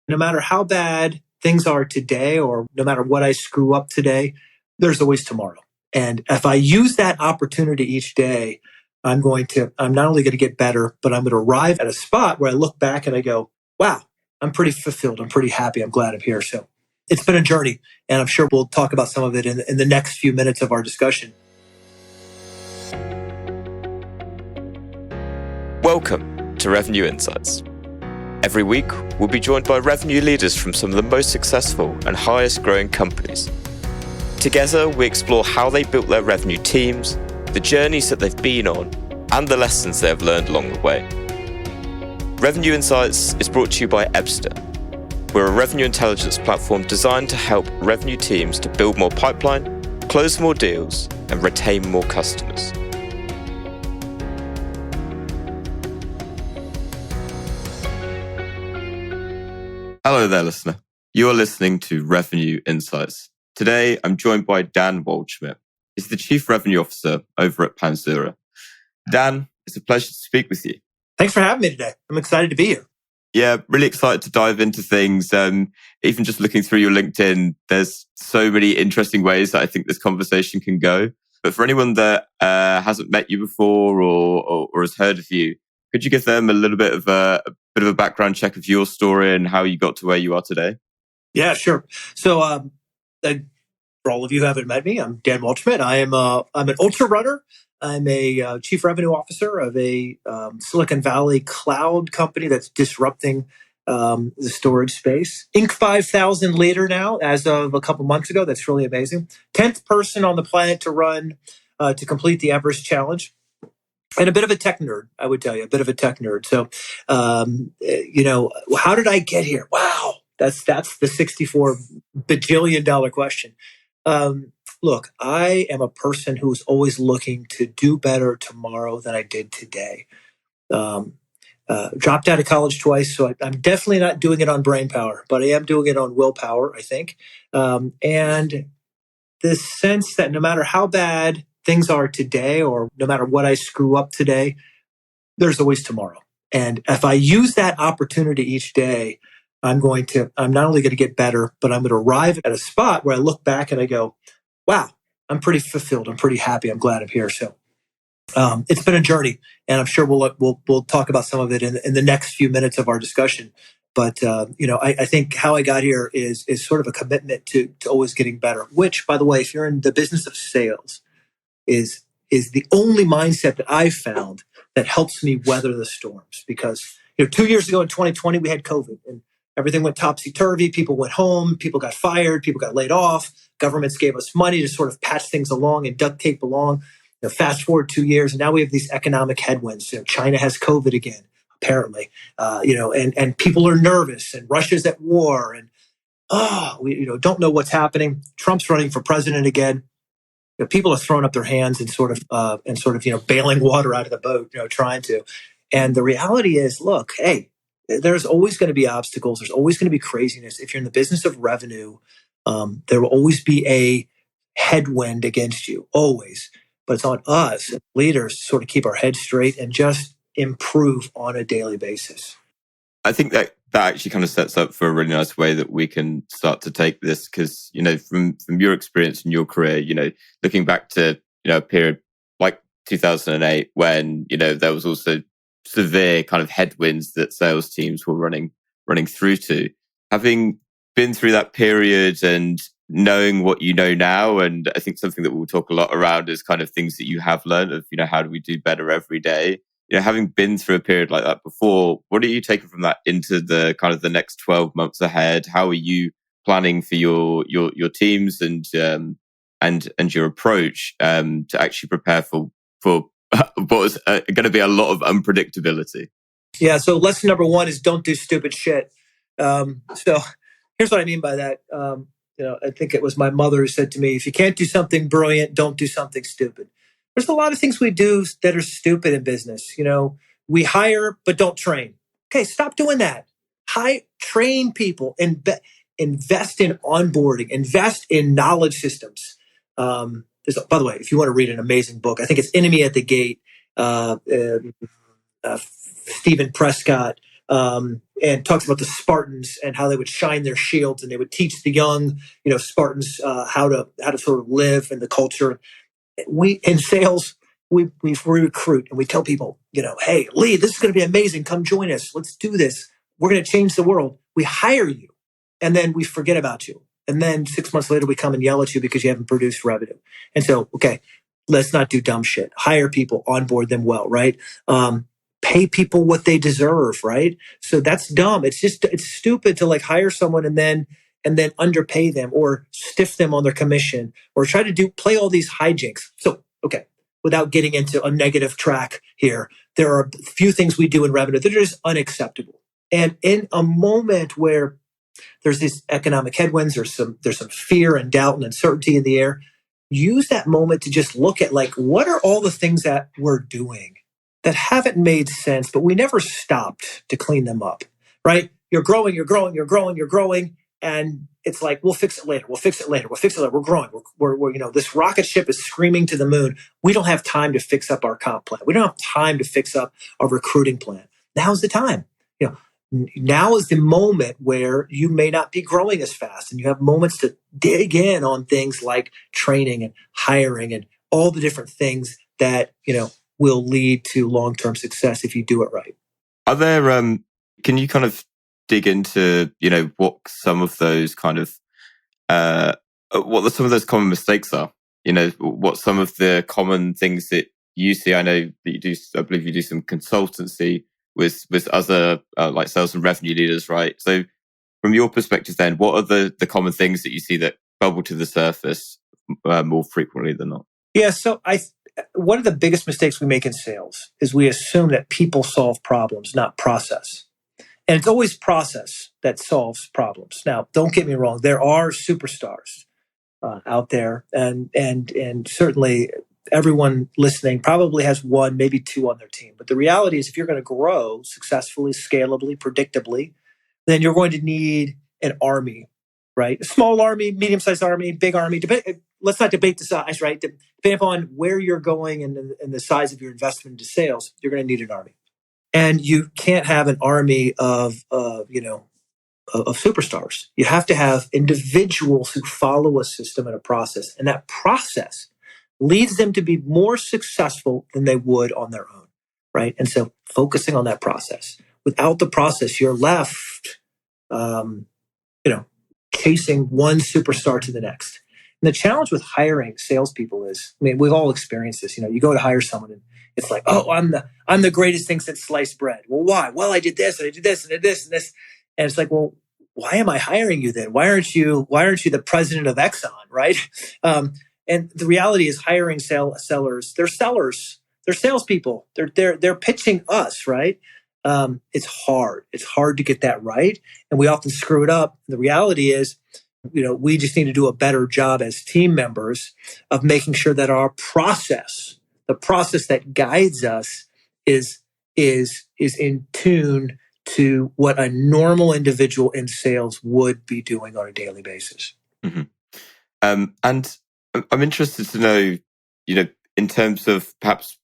No matter how bad things are today, or no matter what I screw up today, there's always tomorrow. And if I use that opportunity each day, I'm not only going to get better, but I'm going to arrive at a spot where I look back and I go, wow, I'm pretty fulfilled. I'm pretty happy. I'm glad I'm here. So it's been a journey, and I'm sure we'll talk about some of it in the next few minutes of our discussion. Welcome to Revenue Insights. Every week, we'll be joined by revenue leaders from some of the most successful and highest growing companies. Together, we explore how they built their revenue teams, the journeys that they've been on, and the lessons they have learned along the way. Revenue Insights is brought to you by Ebster. We're a revenue intelligence platform designed to help revenue teams to build more pipeline, close more deals, and retain more customers. Hello there, listener. You are listening to Revenue Insights. Today, I'm joined by Dan Waldschmidt. He's the Chief Revenue Officer over at Panzura. Dan, it's a pleasure to speak with you. Thanks for having me today. I'm excited to be here. Yeah, really excited to dive into things. Even just looking through your LinkedIn, there's so many interesting ways that I think this conversation can go. But for anyone that hasn't met you before or has heard of you, could you give them a little bit of a background check of your story and how you got to where you are today? Yeah, sure. So, for all of you who haven't met me, I'm Dan Waldschmidt. I'm an ultra runner. I'm a chief revenue officer of a Silicon Valley cloud company that's disrupting the storage space. Inc. 5,000 leader now, as of a couple months ago. That's really amazing. 10th person on the planet to complete the Everest Challenge. And a bit of a tech nerd, I would tell you, a bit of a tech nerd. So, how did I get here? Wow, that's the $64 bajillion question. Look, I am a person who's always looking to do better tomorrow than I did today. Dropped out of college twice, so I'm definitely not doing it on brain power, but I am doing it on willpower, I think. And this sense that no matter how bad things are today, or no matter what I screw up today, there's always tomorrow. And if I use that opportunity each day, I'm not only going to get better, but I'm going to arrive at a spot where I look back and I go, wow, I'm pretty fulfilled. I'm pretty happy. I'm glad I'm here. So it's been a journey, and I'm sure we'll talk about some of it in the next few minutes of our discussion. But I think how I got here is sort of a commitment to always getting better. Which, by the way, if you're in the business of sales, is the only mindset that I've found that helps me weather the storms. Because 2 years ago in 2020 we had COVID, and everything went topsy-turvy. People went home. People got fired. People got laid off. Governments gave us money to sort of patch things along and duct tape along. Fast forward 2 years, and now we have these economic headwinds. China has COVID again, apparently. And people are nervous, and Russia's at war, and we don't know what's happening. Trump's running for president again. People are throwing up their hands and sort of bailing water out of the boat, trying to. And the reality is, look, hey, there's always going to be obstacles. There's always going to be craziness. If you're in the business of revenue, there will always be a headwind against you, always. But it's on us leaders to sort of keep our heads straight and just improve on a daily basis. I think that actually kind of sets up for a really nice way that we can start to take this, because, from your experience in your career, looking back to, a period like 2008 when, there was also severe kind of headwinds that sales teams were running through to. Having been through that period and knowing what you know now, and I think something that we'll talk a lot around is kind of things that you have learned of, how do we do better every day? Having been through a period like that before, what are you taking from that into the kind of the next 12 months ahead? How are you planning for your teams and your approach to actually prepare for what is going to be a lot of unpredictability? Yeah. So lesson number one is don't do stupid shit. So here's what I mean by that. I think it was my mother who said to me, if you can't do something brilliant, don't do something stupid. There's a lot of things we do that are stupid in business. We hire, but don't train. Okay, stop doing that. Train people, invest in onboarding, invest in knowledge systems. By the way, if you want to read an amazing book, I think it's Enemy at the Gate. Stephen Prescott and talks about the Spartans and how they would shine their shields and they would teach the young, Spartans how to sort of live in the culture. We in sales, we recruit and we tell people, hey, Lee, this is going to be amazing. Come join us. Let's do this. We're going to change the world. We hire you, and then we forget about you. And then 6 months later, we come and yell at you because you haven't produced revenue. And so, okay, let's not do dumb shit. Hire people, onboard them well, right? Pay people what they deserve, right? So that's dumb. It's stupid to hire someone and then underpay them or stiff them on their commission or try to play all these hijinks. So, okay, without getting into a negative track here, there are a few things we do in revenue that are just unacceptable. And in a moment where there's these economic headwinds, there's some fear and doubt and uncertainty in the air, use that moment to just look at what are all the things that we're doing that haven't made sense, but we never stopped to clean them up, right? You're growing. And it's we'll fix it later. We'll fix it later. We're growing. We're this rocket ship is screaming to the moon. We don't have time to fix up our comp plan. We don't have time to fix up our recruiting plan. Now's the time. Now is the moment where you may not be growing as fast and you have moments to dig in on things like training and hiring and all the different things that, will lead to long-term success if you do it right. Are there, can you kind of dig into, what some of those kind of, some of those common mistakes are? What some of the common things that you see? I know that you do, I believe you do some consultancy with other like sales and revenue leaders, right? So from your perspective then, what are the common things that you see that bubble to the surface more frequently than not? Yeah, so one of the biggest mistakes we make in sales is we assume that people solve problems, not process. And it's always process that solves problems. Now, don't get me wrong, there are superstars out there, and certainly everyone listening probably has one, maybe two on their team. But the reality is if you're going to grow successfully, scalably, predictably, then you're going to need an army, right? A small army, medium-sized army, big army. Let's not debate the size, right? Depending upon where you're going and the size of your investment into sales, you're going to need an army. And you can't have an army of superstars. You have to have individuals who follow a system and a process. And that process leads them to be more successful than they would on their own, right? And so focusing on that process. Without the process, you're left, chasing one superstar to the next. And the challenge with hiring salespeople is, we've all experienced this. You go to hire someone and it's like, oh, I'm the greatest thing since sliced bread. Well, why? Well, I did this and I did this and I did this and this. And it's like, well, why am I hiring you then? Why aren't you the president of Exxon, right? And the reality is hiring sellers, they're sellers, they're salespeople. They're pitching us, right? It's hard. It's hard to get that right. And we often screw it up. The reality is, we just need to do a better job as team members of making sure that our process, the process that guides us is in tune to what a normal individual in sales would be doing on a daily basis. Mm-hmm. And I'm interested to know, in terms of perhaps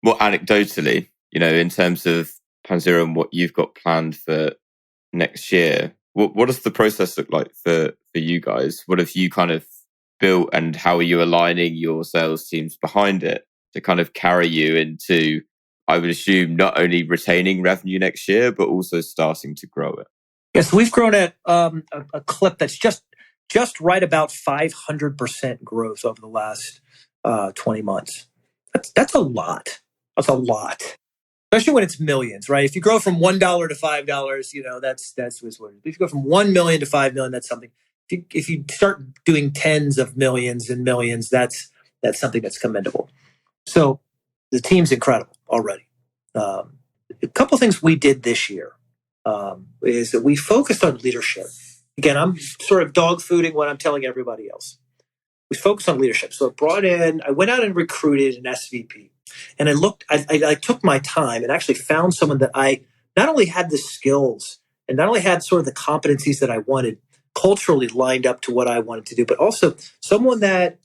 more anecdotally, in terms of Panzura and what you've got planned for next year, what does the process look like for you guys? What have you kind of built and how are you aligning your sales teams behind it to kind of carry you into, I would assume, not only retaining revenue next year, but also starting to grow it? Yes, we've grown at a clip that's just right about 500% growth over the last 20 months. That's a lot. That's a lot. Especially when it's millions, right? If you grow from $1 to $5, that's what it is. If you go from 1 million to 5 million, that's something. If you start doing tens of millions and millions, that's something that's commendable. So the team's incredible already. A couple of things we did this year is that we focused on leadership. Again, I'm sort of dog fooding what I'm telling everybody else. We focused on leadership. So I went out and recruited an SVP. And I took my time and actually found someone that I not only had the skills and not only had sort of the competencies that I wanted, culturally lined up to what I wanted to do, but also someone that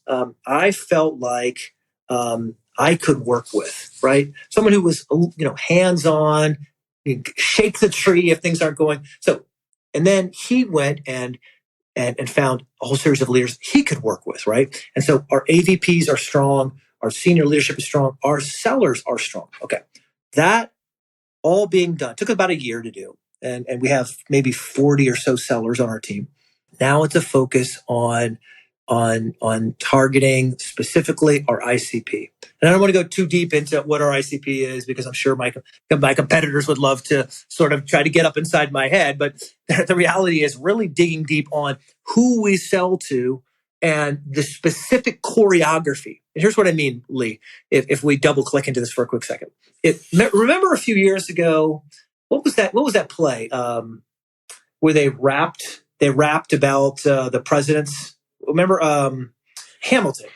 I felt like I could work with, right? Someone who was, hands-on, shake the tree if things aren't going. So, and then he went and found a whole series of leaders he could work with, right? And so our AVPs are strong, our senior leadership is strong, our sellers are strong. Okay. That all being done took about a year to do. And we have maybe 40 or so sellers on our team. Now it's a focus on targeting specifically our ICP. And I don't want to go too deep into what our ICP is because I'm sure my competitors would love to sort of try to get up inside my head. But the reality is really digging deep on who we sell to and the specific choreography. And here's what I mean, Lee, if we double click into this for a quick second. Remember a few years ago, what was that play where they rapped about the presidents? Remember Hamilton.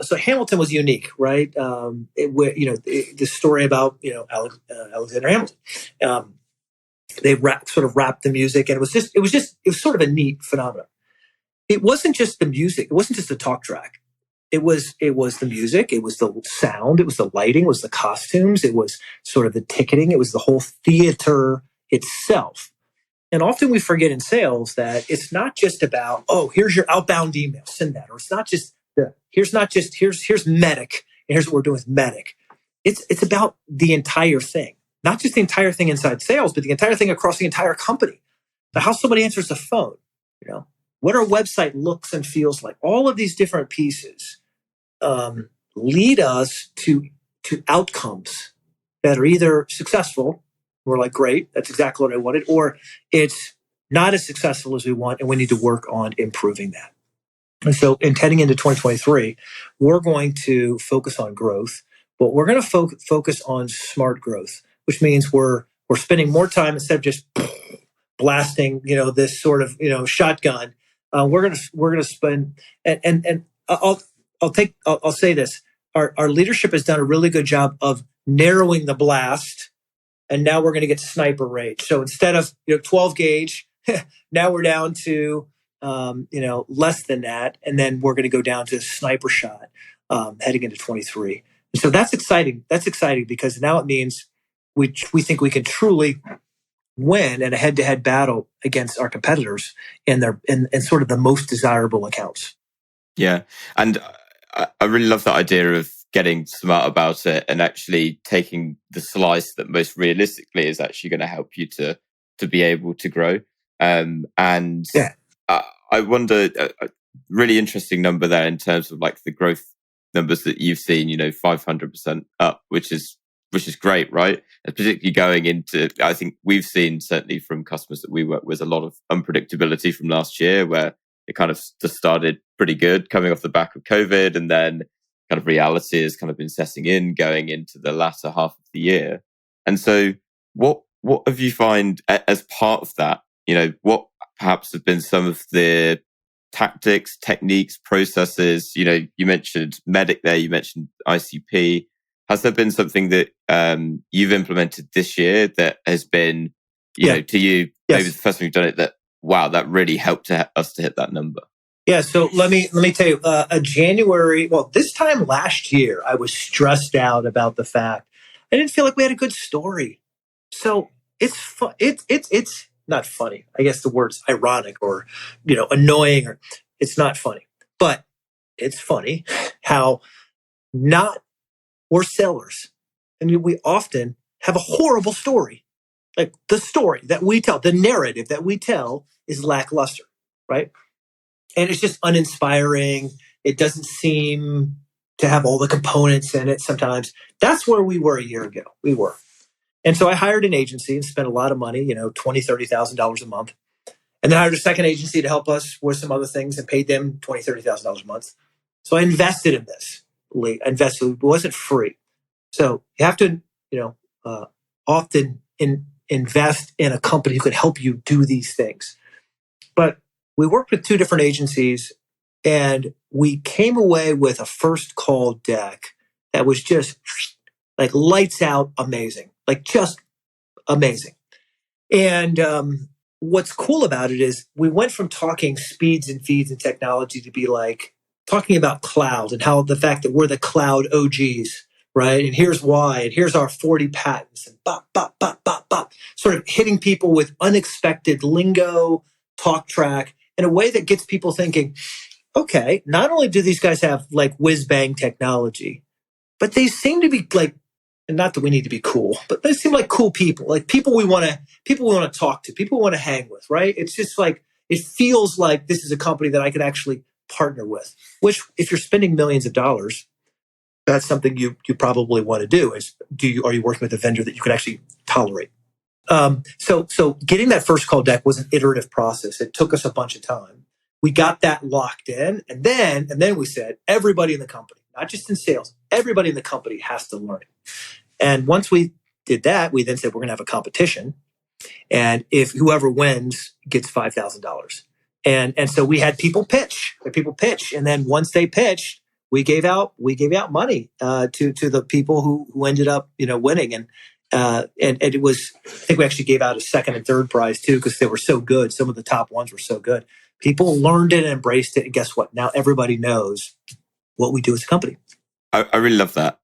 So Hamilton was unique, right? The story about Alexander Hamilton. They sort of rapped the music, and it was sort of a neat phenomenon. It wasn't just the music. It wasn't just the talk track. It was the music. It was the sound. It was the lighting. It was the costumes. It was sort of the ticketing. It was the whole theater itself. And often we forget in sales that it's not just about, oh, here's your outbound email, send that. Or it's not just, here's medic, and here's what we're doing with medic. It's about the entire thing, not just the entire thing inside sales, but the entire thing across the entire company. So how somebody answers the phone, what our website looks and feels like. All of these different pieces lead us to outcomes that are either successful. We're like, great, that's exactly what I wanted. Or it's not as successful as we want, and we need to work on improving that. And so heading into 2023, we're going to focus on growth, but we're going to focus on smart growth, which means we're spending more time instead of just blasting, this sort of, shotgun. We're going to spend, and I'll say this. Our leadership has done a really good job of narrowing the blast. And now we're going to get sniper range. So instead of 12 gauge, now we're down to less than that, and then we're going to go down to sniper shot heading into 23. And so that's exciting. That's exciting because now it means we think we can truly win in a head-to-head battle against our competitors in sort of the most desirable accounts. Yeah, and I really love that idea of getting smart about it and actually taking the slice that most realistically is actually going to help you to be able to grow. And yeah. I wonder, a really interesting number there in terms of like the growth numbers that you've seen, 500% up, which is great, right? And particularly going into, I think we've seen certainly from customers that we work with a lot of unpredictability from last year where it kind of just started pretty good coming off the back of COVID, and then kind of reality has kind of been setting in going into the latter half of the year. And so what have you find as part of that, what perhaps have been some of the tactics, techniques, processes, you mentioned medic there, you mentioned ICP. Has there been something that you've implemented this year that has been, to you, maybe the first time you've done it, that, wow, that really helped us to hit that number? Yeah, so let me tell you, this time last year, I was stressed out about the fact I didn't feel like we had a good story. So it's not funny. I guess the word's ironic or annoying, or it's not funny, but it's funny how we're sellers, and we often have a horrible story. Like the story that we tell, the narrative that we tell is lackluster, right? And it's just uninspiring. It doesn't seem to have all the components in it sometimes. That's where we were a year ago. We were. And so I hired an agency and spent a lot of money, $20,000, $30,000 a month. And then I hired a second agency to help us with some other things and paid them $20,000, $30,000 a month. So I invested in this. It wasn't free. So you have to, often invest in a company who could help you do these things. But we worked with two different agencies, and we came away with a first call deck that was just like lights out amazing, like just amazing. And what's cool about it is we went from talking speeds and feeds and technology to be like talking about cloud and how the fact that we're the cloud OGs, right? And here's why, and here's our 40 patents, and bop, bop, bop, bop, bop, sort of hitting people with unexpected lingo, talk track, in a way that gets people thinking, okay, not only do these guys have like whiz bang technology, but they seem to be like, and not that we need to be cool, but they seem like cool people, like people we want to talk to, people we want to hang with, right? It's just like, it feels like this is a company that I could actually partner with, which if you're spending millions of dollars, that's something you probably want to do. Are you working with a vendor that you can actually tolerate? So getting that first call deck was an iterative process. It took us a bunch of time. We got that locked in, and then we said everybody in the company, not just in sales, everybody in the company has to learn it. And once we did that, we then said we're going to have a competition, and if whoever wins gets $5,000. And so we had people pitch, and then once they pitched, we gave out money to the people who ended up winning, and it was, I think we actually gave out a second and third prize too because they were so good. Some of the top ones were so good. People learned it and embraced it, and guess what? Now everybody knows what we do as a company. I really love that.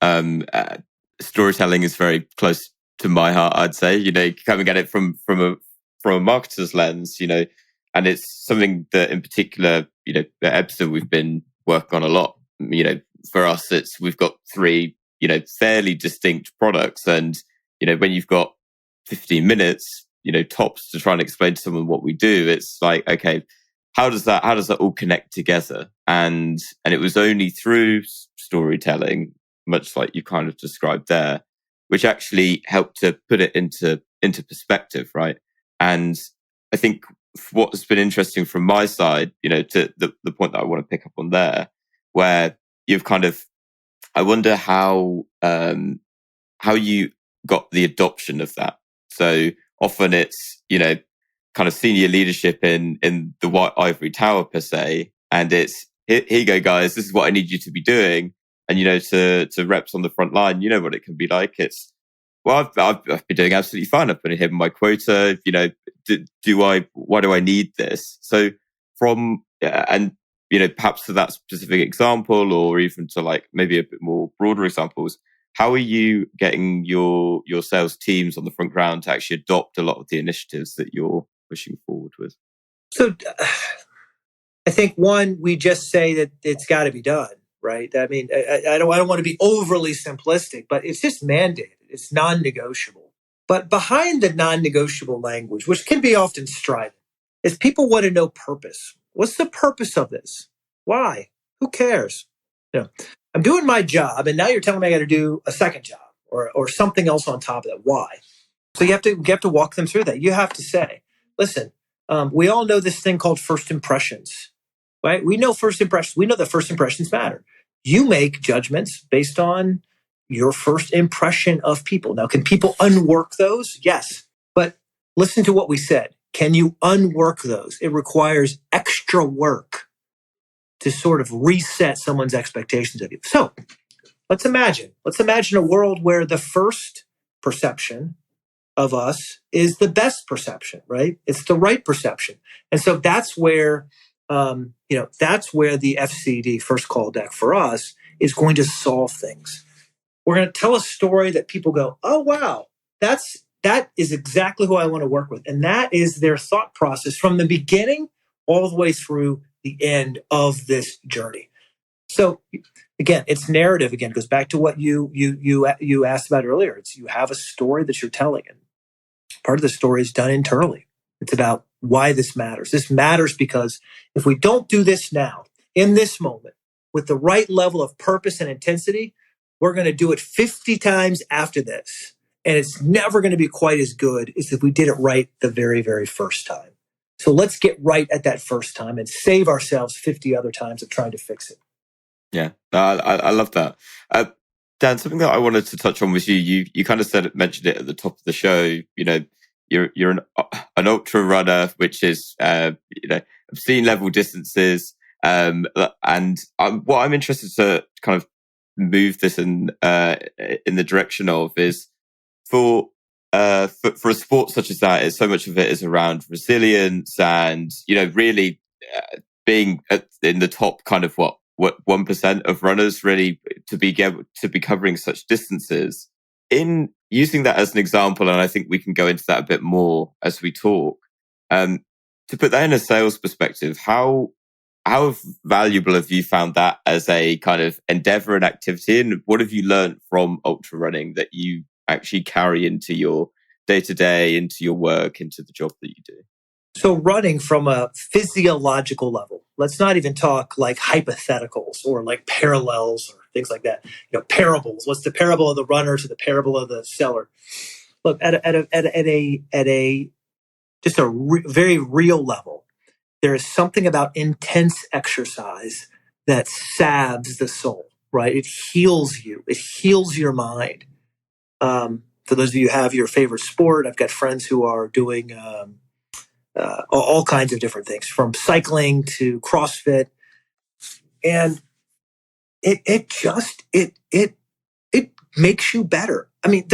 Storytelling is very close to my heart, I'd say. Coming at it from a marketer's lens, and it's something that in particular, at Epson we've been working on a lot. For us, we've got three, fairly distinct products, and when you've got 15 minutes, tops to try and explain to someone what we do, it's like, okay, how does that all connect together? And it was only through storytelling, much like you kind of described there, which actually helped to put it into perspective, right? And I think what's been interesting from my side, to the point that I want to pick up on there, where you've kind of, I wonder how you got the adoption of that. So often it's, kind of senior leadership in the white ivory tower per se, and it's here you go, guys, this is what I need you to be doing. And to reps on the front line, what it can be like. It's, well, I've been doing absolutely fine. I've been hitting my quota. Why do I need this? So perhaps to that specific example, or even to like maybe a bit more broader examples, how are you getting your sales teams on the front ground to actually adopt a lot of the initiatives that you're pushing forward with? So I think one, we just say that it's got to be done, right? I mean, I don't want to be overly simplistic, but it's just mandated. It's non-negotiable. But behind the non-negotiable language, which can be often strident, is people want to know purpose. What's the purpose of this? Why? Who cares? I'm doing my job, and now you're telling me I got to do a second job or something else on top of that. Why? So you have to walk them through that. You have to say, listen, we all know this thing called first impressions, right? We know first impressions. We know that first impressions matter. You make judgments based on your first impression of people. Now, can people unwork those? Yes. But listen to what we said. Can you unwork those? It requires extra work to sort of reset someone's expectations of you. So let's imagine a world where the first perception of us is the best perception, right? It's the right perception. And so that's where, that's where the FCD, first call deck for us, is going to solve things. We're going to tell a story that people go, oh, wow, that is exactly who I want to work with. And that is their thought process from the beginning all the way through the end of this journey. So again, it's narrative. Again, it goes back to what you asked about earlier. It's, you have a story that you're telling, and part of the story is done internally. It's about why this matters. This matters because if we don't do this now, in this moment, with the right level of purpose and intensity, we're going to do it 50 times after this. And it's never going to be quite as good as if we did it right the very, very first time. So let's get right at that first time and save ourselves 50 other times of trying to fix it. Yeah, I love that. Dan, something that I wanted to touch on was you kind of mentioned it at the top of the show. You're an ultra runner, which is obscene level distances. And what I'm interested to kind of move this in the direction of is for a sport such as that, is so much of it is around resilience and really being in the top kind of what 1% of runners really to be covering such distances. In using that as an example, and I think we can go into that a bit more as we talk, to put that in a sales perspective, how valuable have you found that as a kind of endeavor and activity? And what have you learned from ultra running that you actually carry into your day-to-day, into your work, into the job that you do? So running from a physiological level, let's not even talk like hypotheticals or like parallels or things like that. Parables. What's the parable of the runner to the parable of the seller? Look, at a just a very real level, there is something about intense exercise that salves the soul, right? It heals you. It heals your mind. For those of you who have your favorite sport, I've got friends who are doing all kinds of different things, from cycling to CrossFit, and it makes you better. I mean,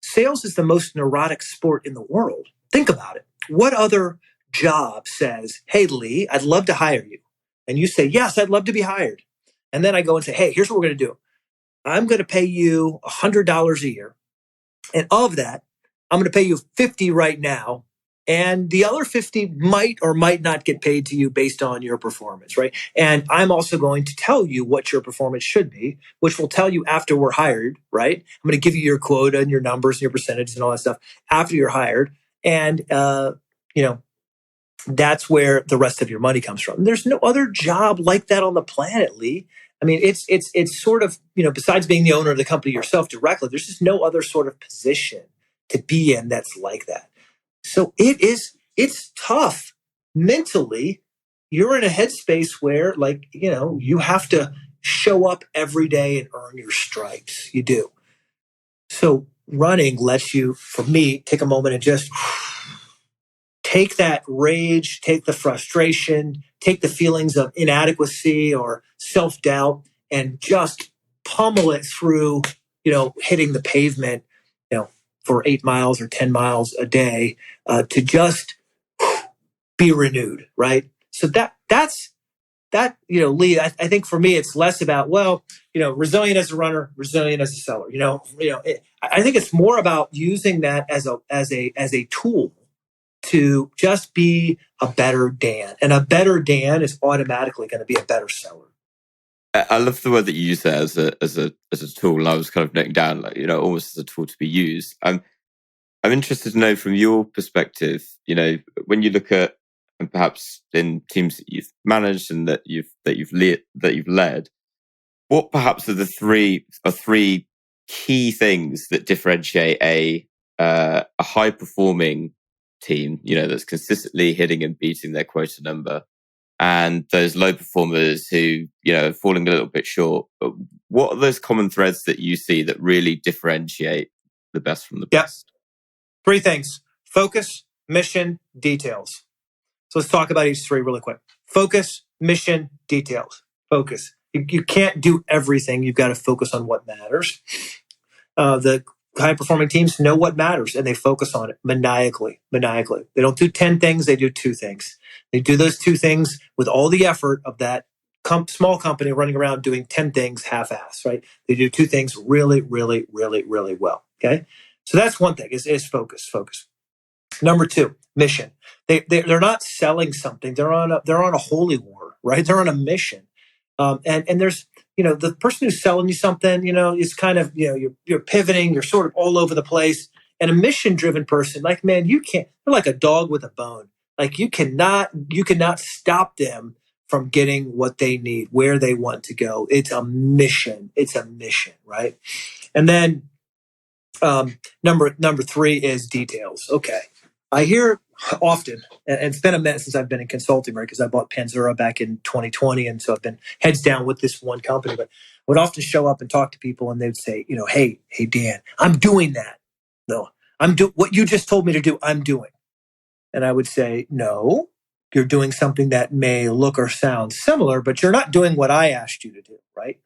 sales is the most neurotic sport in the world. Think about it. What other job says, "Hey, Lee, I'd love to hire you," and you say, "Yes, I'd love to be hired," and then I go and say, "Hey, here's what we're going to do. I'm going to pay you $100 a year, and of that, I'm going to pay you 50 right now. And the other 50 might or might not get paid to you based on your performance, right? And I'm also going to tell you what your performance should be, which will tell you after we're hired, right? I'm going to give you your quota and your numbers and your percentages and all that stuff after you're hired. And, that's where the rest of your money comes from. There's no other job like that on the planet, Lee. I mean, it's sort of, besides being the owner of the company yourself directly, there's just no other sort of position to be in that's like that. So it's tough mentally. You're in a headspace where, you have to show up every day and earn your stripes. You do. So running lets you, for me, take a moment and just take that rage, take the frustration, take the feelings of inadequacy or self-doubt, and just pummel it through, hitting the pavement, for 8 miles or 10 miles a day, to just be renewed, right? So that's Lee, I think for me, it's less about, resilient as a runner, resilient as a seller. I think it's more about using that as a tool to just be a better Dan. And a better Dan is automatically going to be a better seller. I love the word that you use there as a tool. And I was kind of noting down, almost as a tool to be used. I'm interested to know from your perspective, when you look at, and perhaps in teams that you've managed and that you've led, what perhaps are the three key things that differentiate a high performing team, that's consistently hitting and beating their quota number, and those low performers who, are falling a little bit short? What are those common threads that you see that really differentiate the best from the best? Three things: focus, mission, details. So let's talk about each three really quick. Focus, mission, details. Focus. You can't do everything. You've got to focus on what matters. The high-performing teams know what matters, and they focus on it maniacally. They don't do 10 things. They do 2 things. They do those 2 things with all the effort of that small company running around doing 10 things half-ass, right? They do 2 things really, really, really, really well, okay? So that's one thing, is focus. Number 2, mission. They're not selling something. They're on a holy war, right? They're on a mission. And there's, the person who's selling you something, is kind of, you're pivoting, you're sort of all over the place. And a mission-driven person, like, man, they're like a dog with a bone. Like, you cannot stop them from getting what they need, where they want to go. It's a mission, right? And then number 3 is details. Okay. I hear often, and it's been a minute since I've been in consulting, right? Because I bought Panzura back in 2020. And so I've been heads down with this one company, but I would often show up and talk to people and they'd say, hey, Dan, I'm doing that. No, what you just told me to do, I'm doing. And I would say, no, you're doing something that may look or sound similar, but you're not doing what I asked you to do, right?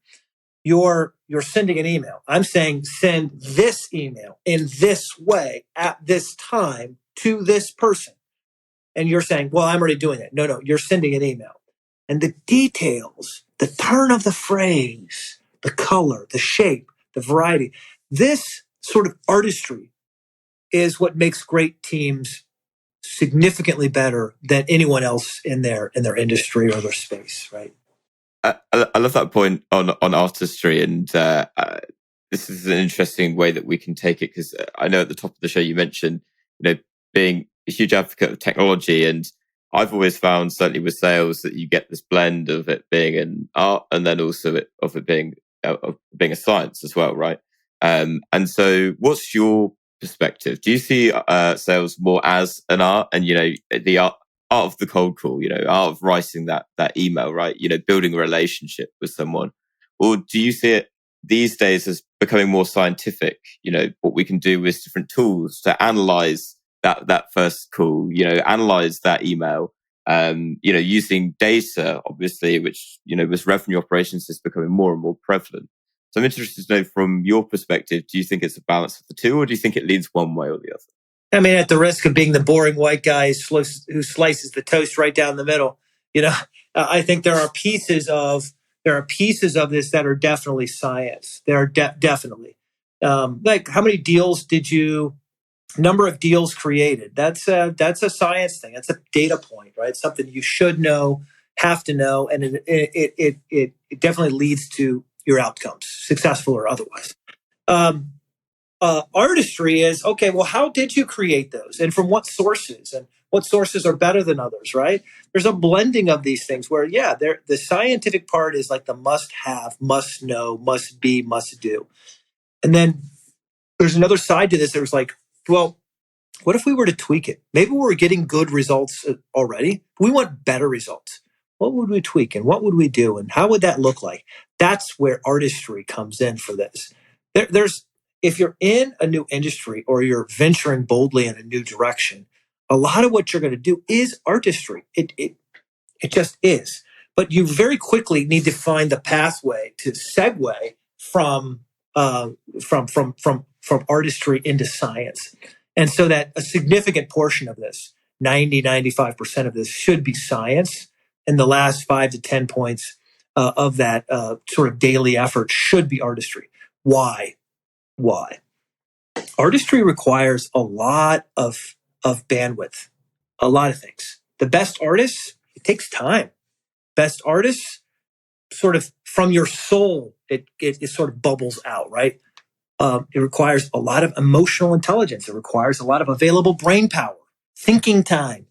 You're sending an email. I'm saying send this email in this way at this time to this person. And you're saying, well, I'm already doing it. No, you're sending an email. and the details, the turn of the phrase, the color, the shape, the variety. This sort of artistry is what makes great teams significantly better than anyone else in their industry or their space, right? I love that point on artistry, and this is an interesting way that we can take it, because I know at the top of the show you mentioned, being a huge advocate of technology, and I've always found, certainly with sales, that you get this blend of it being an art and then also of it being a science as well, right? And so, what's your perspective? Do you see sales more as an art, and the art of the cold call, art of writing that email, right? Building a relationship with someone, or do you see it these days as becoming more scientific? What we can do with different tools to analyze that first call, analyze that email, using data, obviously, which, with revenue operations is becoming more and more prevalent. So I'm interested to know, from your perspective, do you think it's a balance of the two, or do you think it leans one way or the other? I mean, at the risk of being the boring white guy who slices the toast right down the middle, I think there are pieces of this that are definitely science. There are definitely, like, how many deals number of deals created? That's a science thing. That's a data point, right? Something you should know, have to know, and it definitely leads to your outcomes, successful or otherwise. Artistry is, okay, well, how did you create those, and from what sources, and what sources are better than others, right? There's a blending of these things where, the scientific part is like the must have, must know, must be, must do. And then there's another side to this. There's like, well, what if we were to tweak it? Maybe we're getting good results already. We want better results. What would we tweak, and what would we do, and how would that look like? That's where artistry comes in for this. If you're in a new industry or you're venturing boldly in a new direction, a lot of what you're going to do is artistry. It just is. But you very quickly need to find the pathway to segue from artistry into science. And so that a significant portion of this, 95% of this, should be science. And the last 5 to 10 points of that sort of daily effort should be artistry. Why? Artistry requires a lot of bandwidth, a lot of things. The best artists, it takes time. Best artists, sort of from your soul, it sort of bubbles out, right? It requires a lot of emotional intelligence. It requires a lot of available brain power, thinking time.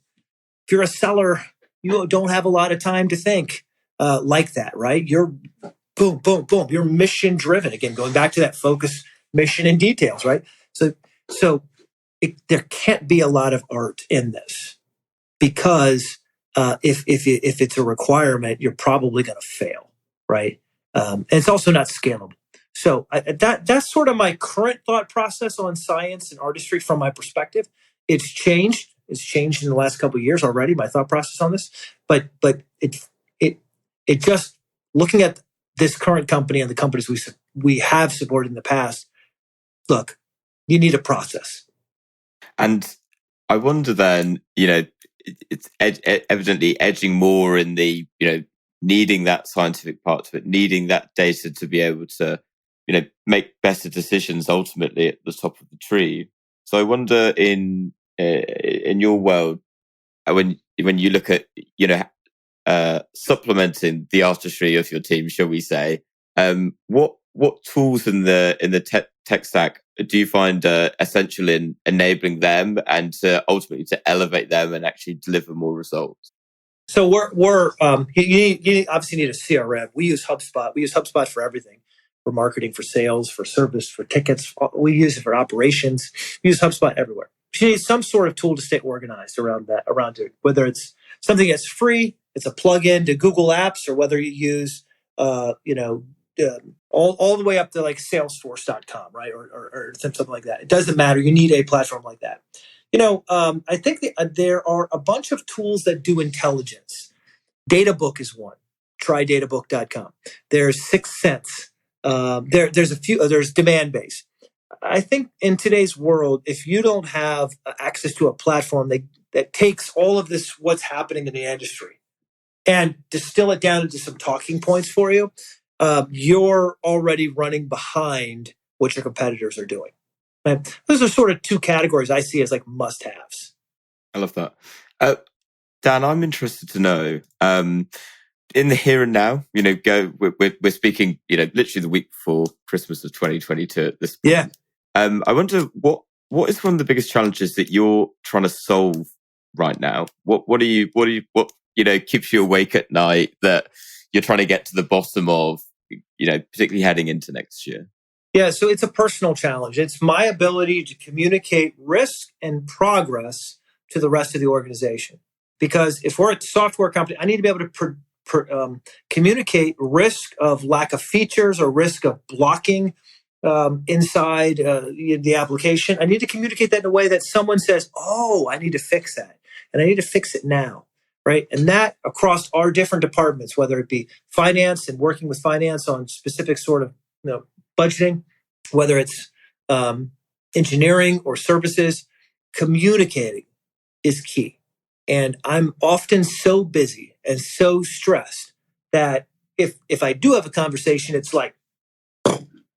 If you're a seller, you don't have a lot of time to think like that, right? You're boom, boom, boom. You're mission driven. Again, going back to that focus, mission, and details, right? So there can't be a lot of art in this, because if it's a requirement, you're probably going to fail, right? And it's also not scalable. So that's sort of my current thought process on science and artistry from my perspective. It's changed. It's changed in the last couple of years already, my thought process on this. But it just, looking at this current company and the companies we have supported in the past, look, you need a process. And I wonder then, it's evidently edging more in the, needing that scientific part to it, needing that data to be able to, make better decisions ultimately at the top of the tree. So I wonder, in your world, when you look at, supplementing the artistry of your team, shall we say, what tools in the tech stack do you find essential in enabling them and ultimately to elevate them and actually deliver more results? So you obviously need a CRM. We use HubSpot. We use HubSpot for everything, for marketing, for sales, for service, for tickets. We use it for operations. We use HubSpot everywhere. You need some sort of tool to stay organized around it, whether it's something that's free, it's a plug-in to Google Apps, or whether you use, all the way up to like Salesforce.com, right? Or something like that. It doesn't matter. You need a platform like that. I think there are a bunch of tools that do intelligence. Databook is one. Try databook.com. There's 6 Sense. There's a few. There's Demandbase. I think in today's world, if you don't have access to a platform that takes all of this, what's happening in the industry, and distill it down into some talking points for you, you're already running behind what your competitors are doing. Right? Those are sort of two categories I see as like must-haves. I love that. Dan, I'm interested to know, in the here and now, we're speaking, literally the week before Christmas of 2022 at this point. Yeah. I wonder what is one of the biggest challenges that you're trying to solve right now? What keeps you awake at night that you're trying to get to the bottom of, particularly heading into next year? Yeah, so it's a personal challenge. It's my ability to communicate risk and progress to the rest of the organization. Because if we're a software company, I need to be able to communicate risk of lack of features or risk of blocking inside the application. I need to communicate that in a way that someone says, "Oh, I need to fix that, and I need to fix it now." Right, and that across our different departments, whether it be finance and working with finance on specific sort of budgeting, whether it's engineering or services, communicating is key. And I'm often so busy and so stressed that if I do have a conversation, it's like,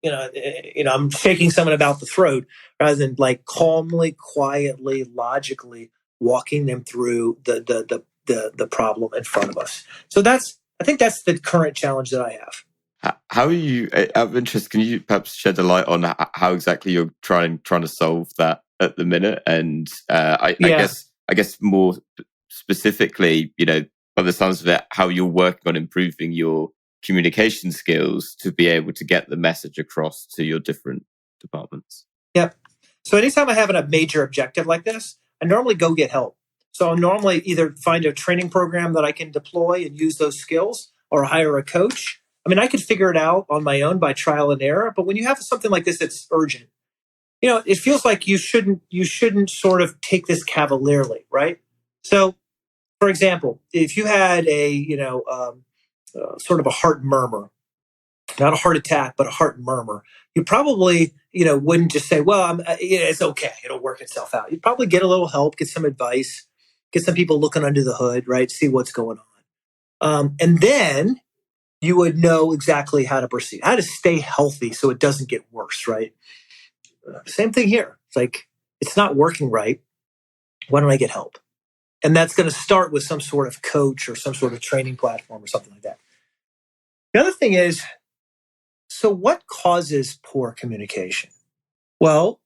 I'm shaking someone about the throat rather than like calmly, quietly, logically walking them through the problem in front of us. So I think that's the current challenge that I have. How are you, out of interest, can you perhaps shed a light on how exactly you're trying to solve that at the minute? And I guess more specifically, by the sounds of it, how you're working on improving your communication skills to be able to get the message across to your different departments. Yep. So anytime I have a major objective like this, I normally go get help. So I'll normally either find a training program that I can deploy and use those skills, or hire a coach. I mean, I could figure it out on my own by trial and error, but when you have something like this that's urgent, it feels like you shouldn't sort of take this cavalierly, right? So, for example, if you had sort of a heart murmur, not a heart attack, but a heart murmur, you probably wouldn't just say, "Well, it's okay, it'll work itself out." You'd probably get a little help, get some advice, get some people looking under the hood, right? See what's going on, and then you would know exactly how to proceed, how to stay healthy so it doesn't get worse, right? Same thing here. It's like, it's not working right. Why don't I get help? And that's going to start with some sort of coach or some sort of training platform or something like that. The other thing is, so what causes poor communication? Well,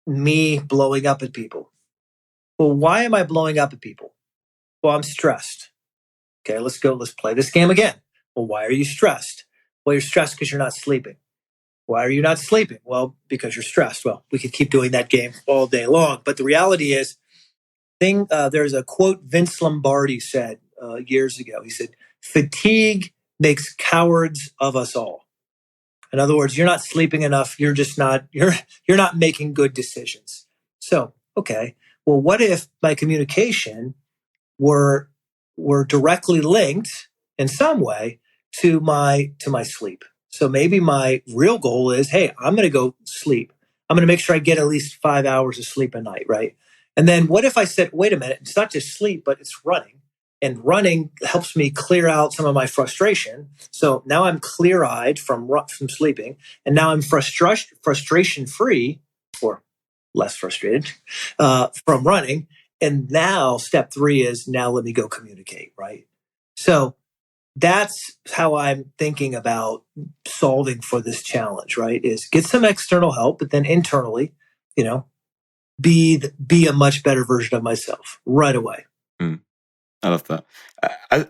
me blowing up at people. Well, why am I blowing up at people? Well, I'm stressed. Okay, let's play this game again. Well, why are you stressed? Well, you're stressed because you're not sleeping. Why are you not sleeping? Well, because you're stressed. Well, we could keep doing that game all day long. But the reality is, there's a quote Vince Lombardi said years ago. He said, "Fatigue makes cowards of us all." In other words, you're not sleeping enough. You're just not, you're not making good decisions. So, okay, well, what if my communication were directly linked in some way to my sleep? So maybe my real goal is, hey, I'm going to go sleep. I'm going to make sure I get at least 5 hours of sleep a night, right? And then what if I said, wait a minute, it's not just sleep, but it's running. And running helps me clear out some of my frustration. So now I'm clear-eyed from sleeping, and now I'm frustration-free, or less frustrated, from running. And now step 3 is, now let me go communicate, right? So that's how I'm thinking about solving for this challenge, right? Is get some external help, but then internally, be a much better version of myself right away. I love that.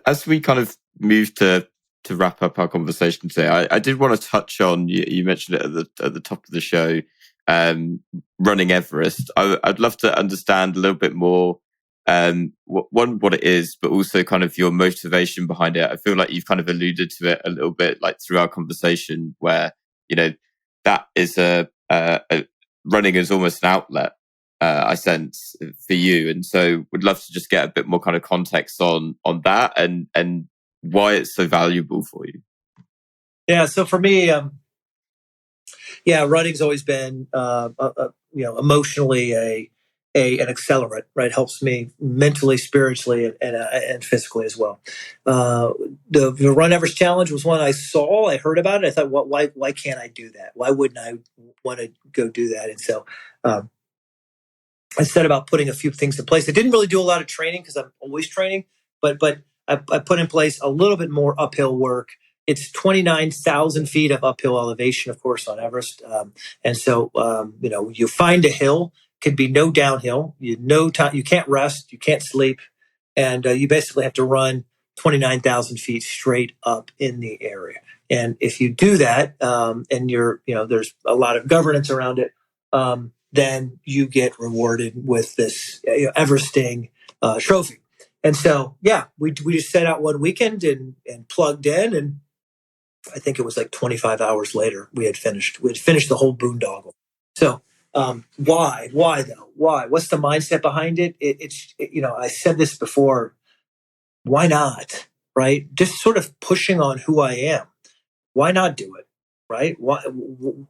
As we kind of move to wrap up our conversation today, I did want to touch on, you mentioned it at the top of the show, running Everest. I'd love to understand a little bit more, what it is, but also kind of your motivation behind it. I feel like you've kind of alluded to it a little bit, like through our conversation, where that is running is almost an outlet. I sense for you, and so would love to just get a bit more kind of context on that and why it's so valuable for you. Yeah, so for me, running's always been emotionally an accelerant, right? Helps me mentally, spiritually, and physically as well. The Run Everest Challenge was one I saw. I heard about it. I thought, why can't I do that? Why wouldn't I want to go do that? And so I set about putting a few things in place. I didn't really do a lot of training because I'm always training, but I put in place a little bit more uphill work. It's 29,000 feet of uphill elevation, of course, on Everest. And so, you find a hill, could be no downhill. No time, you can't rest, you can't sleep. And you basically have to run 29,000 feet straight up in the area. And if you do that, and there's a lot of governance around it, then you get rewarded with this Everesting trophy. And so, we just set out one weekend and plugged in, and I think it was like 25 hours later we had finished. We had finished the whole boondoggle. So why though? Why? What's the mindset behind it? I said this before. Why not? Right? Just sort of pushing on who I am. Why not do it? Right? Why? To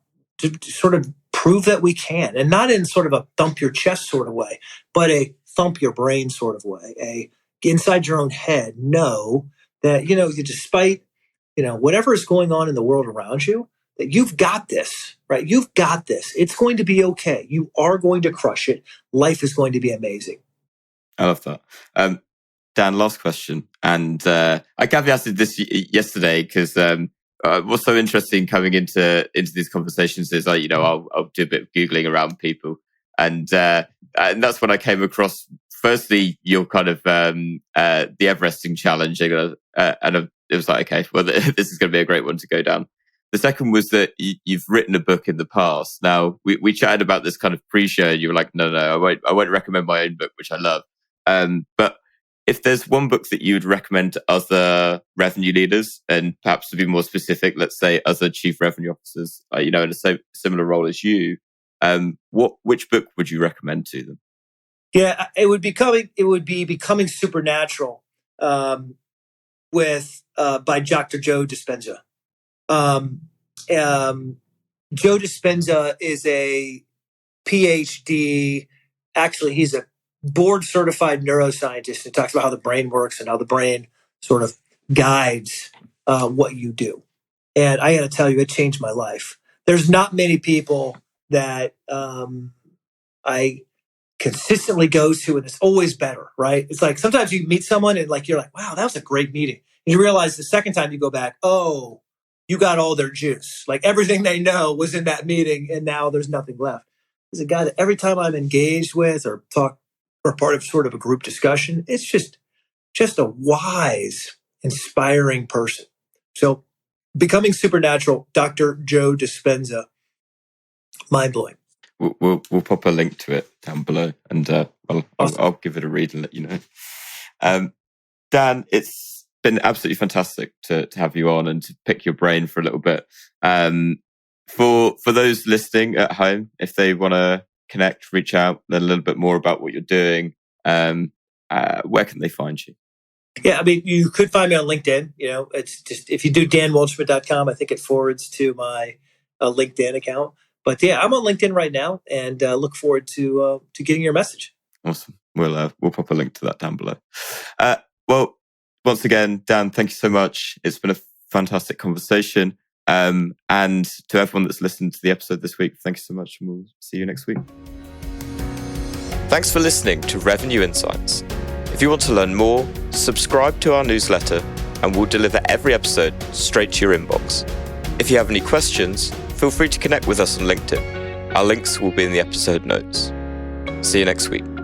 sort of prove that we can, and not in sort of a thump your chest sort of way, but a thump your brain sort of way. A inside your own head, know that despite whatever is going on in the world around you, that you've got this, right? You've got this. It's going to be okay. You are going to crush it. Life is going to be amazing. I love that. Dan, last question. And I caveated this yesterday because what's so interesting coming into these conversations is I'll do a bit of Googling around people. And that's when I came across, firstly, your kind of the Everesting challenge. And it was like, okay, well, this is going to be a great one to go down. The second was that you've written a book in the past. Now, we chatted about this kind of pre-show. You were like, no, I won't recommend my own book, which I love. But if there's one book that you would recommend to other revenue leaders, and perhaps to be more specific, let's say other chief revenue officers, in a similar role as you, which book would you recommend to them? Yeah, it would be Becoming Supernatural, by Dr. Joe Dispenza. Joe Dispenza is a PhD. Actually, he's a board certified neuroscientist and talks about how the brain works and how the brain sort of guides what you do. And I got to tell you, it changed my life. There's not many people that I consistently go to, and it's always better, right? It's like sometimes you meet someone and you're like, wow, that was a great meeting. And you realize the second time you go back, oh, you got all their juice. Like everything they know was in that meeting, and now there's nothing left. There's a guy that every time I'm engaged with or talk or part of sort of a group discussion, it's just a wise, inspiring person. So Becoming Supernatural, Dr. Joe Dispenza, mind-blowing. We'll pop a link to it down below, and I'll give it a read and let you know. Dan, it's been absolutely fantastic to have you on and to pick your brain for a little bit. For those listening at home, if they want to connect, reach out, learn a little bit more about what you're doing, where can they find you? Yeah, I mean, you could find me on LinkedIn. It's just if you do danwaldschmidt.com, I think it forwards to my LinkedIn account. But yeah, I'm on LinkedIn right now, and look forward to getting your message. Awesome. We'll pop a link to that down below. Well, once again, Dan, thank you so much. It's been a fantastic conversation. And to everyone that's listened to the episode this week, thank you so much, and we'll see you next week. Thanks for listening to Revenue Insights. If you want to learn more, subscribe to our newsletter, and we'll deliver every episode straight to your inbox. If you have any questions, feel free to connect with us on LinkedIn. Our links will be in the episode notes. See you next week.